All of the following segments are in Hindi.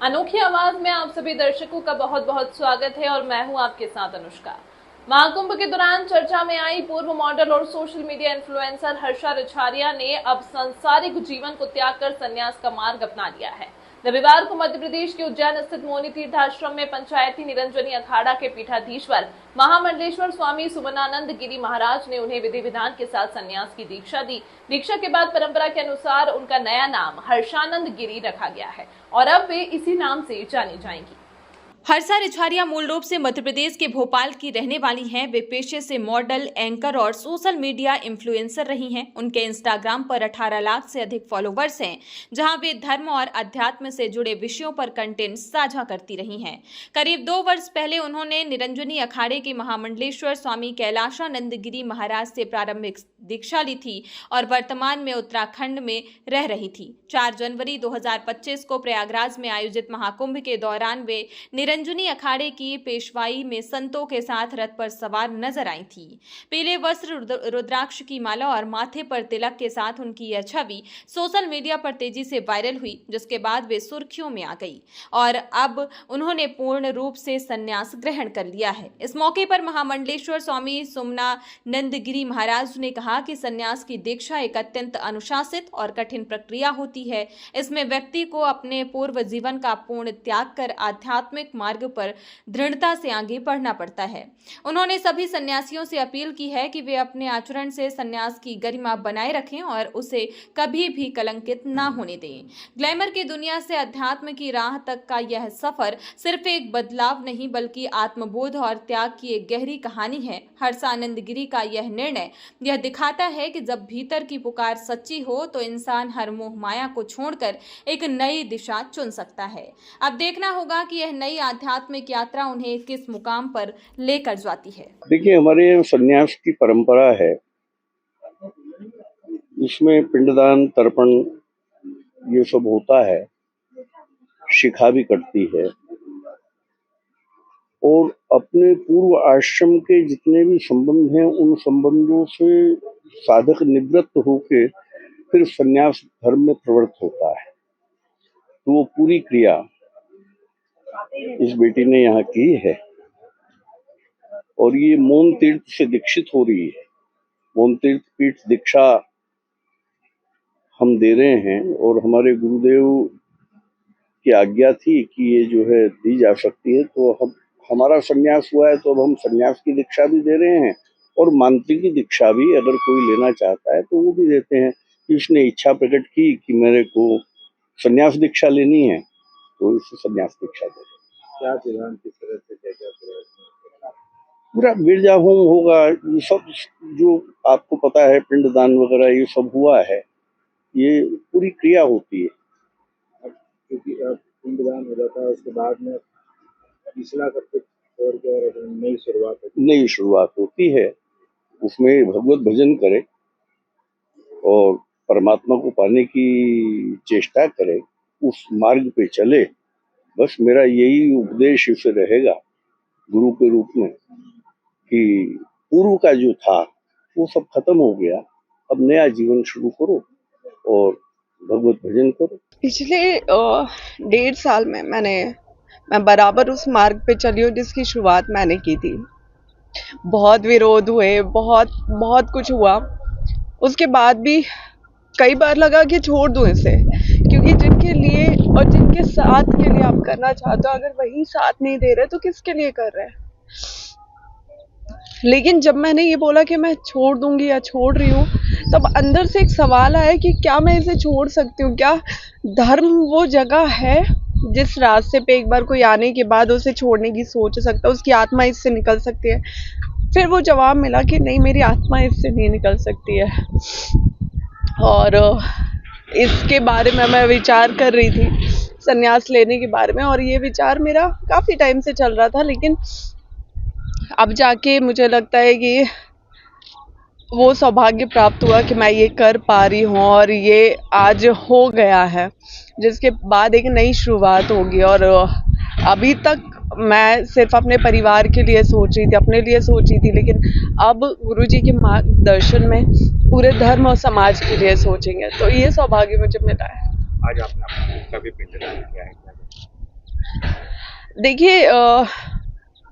अनोखी आवाज में आप सभी दर्शकों का बहुत बहुत स्वागत है और मैं हूं आपके साथ अनुष्का। महाकुंभ के दौरान चर्चा में आई पूर्व मॉडल और social media influencer Harsha Richharia ने अब सांसारिक जीवन को त्याग कर संन्यास का मार्ग अपना लिया है। रविवार को मध्य प्रदेश के उज्जैन स्थित मोनी तीर्थाश्रम में पंचायती निरंजनी अखाड़ा के पीठाधीश्वर महामंडलेश्वर स्वामी सुमनानंद गिरी महाराज ने उन्हें विधि विधान के साथ संन्यास की दीक्षा दी। दीक्षा के बाद परंपरा के अनुसार उनका नया नाम हर्षानंद गिरी रखा गया है और अब वे इसी नाम से जानी जाएंगी। हर्षा रिछारिया मूल रूप से मध्य प्रदेश के भोपाल की रहने वाली हैं। वे पेशे से मॉडल, एंकर और सोशल मीडिया इन्फ्लुएंसर रही हैं। उनके इंस्टाग्राम पर 18 लाख से अधिक फॉलोवर्स हैं, जहां वे धर्म और अध्यात्म से जुड़े विषयों पर कंटेंट साझा करती रही हैं। करीब 2 वर्ष पहले उन्होंने निरंजनी अखाड़े के महामंडलेश्वर स्वामी कैलाशानंद गिरी महाराज से प्रारंभिक दीक्षा ली थी और वर्तमान में उत्तराखंड में रह रही थी। 4 जनवरी 2025 को प्रयागराज में आयोजित महाकुंभ के दौरान वे निरंजनी अखाड़े की पेशवाई में संतों के साथ रथ पर सवार नजर आई थी। पीले वस्त्र, रुद्राक्ष की माला और माथे पर तिलक के साथ उनकी यह छवि सोशल मीडिया पर तेजी से वायरल हुई, जिसके बाद वे सुर्खियों में आ गई और अब उन्होंने पूर्ण रूप से संन्यास ग्रहण कर लिया है। इस मौके पर महामंडलेश्वर स्वामी सुमनानंद गिरी महाराज ने कहा कि संन्यास की दीक्षा एक अत्यंत अनुशासित और कठिन प्रक्रिया होती है। इसमें व्यक्ति को अपने पूर्व जीवन का पूर्ण त्याग कर आध्यात्मिक मार्ग पर दृढ़ता से आगे बढ़ना पड़ता है। उन्होंने सभी सन्यासियों से अपील की है कि वे अपने आचरण से सन्यास की गरिमा बनाए रखें और उसे कभी भी कलंकित ना होने दें। ग्लैमर की दुनिया से अध्यात्म की राह तक का यह सफर सिर्फ एक बदलाव नहीं बल्कि आत्मबोध और त्याग की एक गहरी कहानी है। हर्षानंद गिरी का यह निर्णय यह दिखाता है कि जब भीतर की पुकार सच्ची हो तो इंसान हर मोह माया को छोड़कर एक नई दिशा चुन सकता है। अब देखना होगा कि यह नई आध्यात्मिक यात्रा उन्हें किस मुकाम पर लेकर जाती है। देखिए, हमारे यहाँ संन्यास की परंपरा है। इसमें पिंडदान, तर्पण ये सब होता है, शिखा भी कटती है और अपने पूर्व आश्रम के जितने भी संबंध हैं उन संबंधों से साधक निवृत्त होके फिर संन्यास धर्म में प्रवृत्त होता है। तो वो पूरी क्रिया इस बेटी ने यहाँ की है और ये मौन तीर्थ से दीक्षित हो रही है। मौन तीर्थ पीठ दीक्षा हम दे रहे हैं और हमारे गुरुदेव की आज्ञा थी कि ये जो है दी जा सकती है, तो हम हमारा संन्यास हुआ है तो अब हम संन्यास की दीक्षा भी दे रहे हैं और मांत्रिक की दीक्षा भी अगर कोई लेना चाहता है तो वो भी देते हैं। इसने इच्छा प्रकट की कि मेरे को संन्यास दीक्षा लेनी है तो इसे संन्यास दीक्षा दे। क्या सिद्धांत, किस तरह से क्या पूरा गिरजा होम होगा, ये सब जो आपको पता है, पिंडदान वगैरह ये सब हुआ है, ये पूरी क्रिया होती है। क्योंकि अब पिंडदान हो जाता है उसके बाद में पिछला सब कुछ छोड़ के और नई शुरुआत होती है। उसमें भगवत भजन करे और परमात्मा को पाने की चेष्टा करे, उस मार्ग पे चले। बस मेरा यही उपदेश इसे रहेगा गुरु के रूप में कि पूर्व का जो था वो सब खत्म हो गया, अब नया जीवन शुरू करो और भगवत भजन करो। पिछले 1.5 साल में मैं बराबर उस मार्ग पे चली हूँ जिसकी शुरुआत मैंने की थी। बहुत विरोध हुए, बहुत कुछ हुआ। उसके बाद भी कई बार लगा कि छोड़ दूं इसे, क्योंकि जिनके लिए और जिनके साथ के लिए आप करना चाहते हो, अगर वही साथ नहीं दे रहे तो किसके लिए कर रहे हैं। लेकिन जब मैंने ये बोला कि मैं छोड़ दूंगी या छोड़ रही हूँ, तब अंदर से एक सवाल आया कि क्या मैं इसे छोड़ सकती हूँ? क्या धर्म वो जगह है जिस रास्ते पे एक बार कोई आने के बाद उसे छोड़ने की सोच सकता है, उसकी आत्मा इससे निकल सकती है? फिर वो जवाब मिला कि नहीं, मेरी आत्मा इससे नहीं निकल सकती है। और इसके बारे में मैं विचार कर रही थी, संन्यास लेने के बारे में, और ये विचार मेरा काफ़ी टाइम से चल रहा था। लेकिन अब जाके मुझे लगता है कि वो सौभाग्य प्राप्त हुआ कि मैं ये कर पा रही हूँ और ये आज हो गया है, जिसके बाद एक नई शुरुआत होगी। और अभी तक मैं सिर्फ अपने परिवार के लिए सोच रही थी, अपने लिए सोच रही थी, लेकिन अब गुरुजी के मार्गदर्शन में पूरे धर्म और समाज के लिए सोचेंगे, तो ये सौभाग्य मुझे मिला है। आज आपने अपना भी पिंडदान किया है? देखिए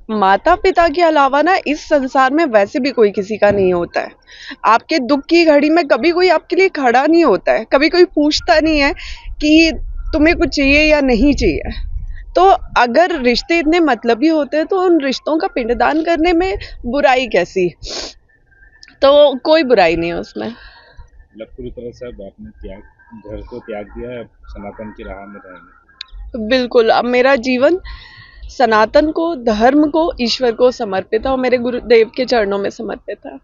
माता पिता के अलावा ना इस संसार में वैसे भी कोई किसी का नहीं होता है। आपके दुख की घड़ी में कभी कोई आपके लिए खड़ा नहीं होता है, कभी कोई पूछता नहीं है कि तुम्हें कुछ चाहिए या नहीं चाहिए। तो अगर रिश्ते इतने मतलबी होते हैं तो उन रिश्तों का पिंडदान करने में बुराई कैसी? तो कोई बुराई नहीं है उसमें। मतलब पूरी तरह से अब आपने त्याग घर को त्याग दिया है, अब सनातन की राह में रहेंगे। बिल्कुल, अब मेरा जीवन सनातन को, धर्म को, ईश्वर को समर्पित है और मेरे गुरुदेव के चरणों में समर्पित है।